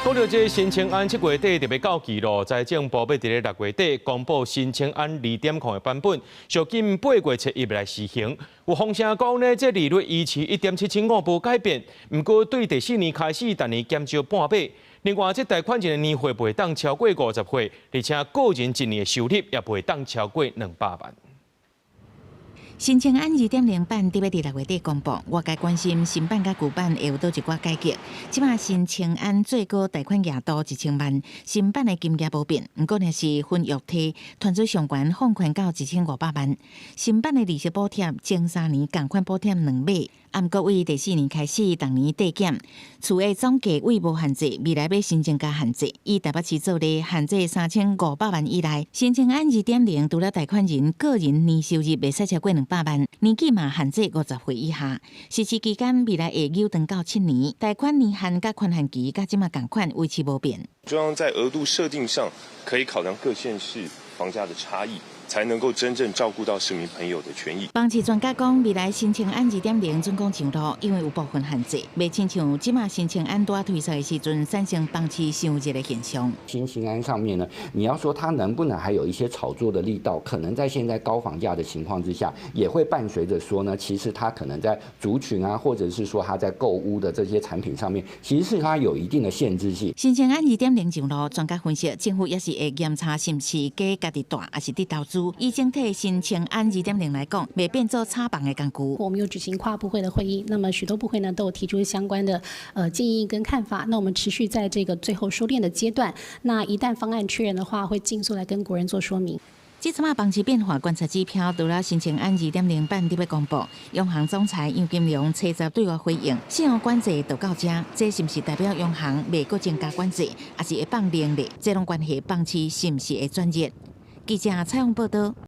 講到這新青安7月底特別到期咯，財政部要在6月底公布新青安2.0的版本，最近8月初一來施行。有風聲講呢，這利率維持1.775無改變，不過對第4年開始，逐年減少半倍。另外，這貸款一個年會不會當超過50歲，而且個人一年的收入也不會當超過200萬。新青安2.0版準備在6月底公布，外界關心新版甲舊版會有倒一寡改革。即馬新青安最高貸款額度1000萬，新版的金額無變，不過呢是分月梯，團最上懸放寬到1500萬。新版的利息補貼前3年共款補貼2碼，啊，不過為第4年開始，逐年遞減。厝的總價位無限制，未來要新增加限制，以台北市做例，限制3500萬以內。新青安2.0除了貸款人個人年收入袂使超過200萬，年紀嘛限制50歲以下，實施期間未來會延長到7年，貸款年限甲寬限期甲即馬共款維持無變。中央在額度設定上可以考量各縣市房價的差異，才能夠真正照顧到市民朋友的權益。房市專家講，未來新青安2.0準講上路，因為有部分限制，袂親像即馬新青安拄推出的時陣產生房市傷熱的現象。新青安上面呢，你要說它能不能還有一些炒作的力道，可能在現在高房價的情況之下，也會伴隨着說呢，其實它可能在族群啊，或者是說它在購屋的這些產品上面，其實是它有一定的限制性。新青安2.0上路，專家分析，政府也是會檢查是不是假家己大，還是佇投資。以整體新青安2.0來講，未變做炒房的工具。我們有舉行跨部會的會議，那麼許多部會呢都有提出相關的建議跟看法。那我們持續在這個最後收斂的階段。那一旦方案確認的話，會盡速來跟國人做說明。這次房市變化觀察指標，除了新青安2.0版特別公布，央行總裁楊金龍切實對外回應，信用管制就到這，這是不是代表央行未閣增加管制，還是會放靈力？這種關係房市是不是會轉熱？記者採訪報道。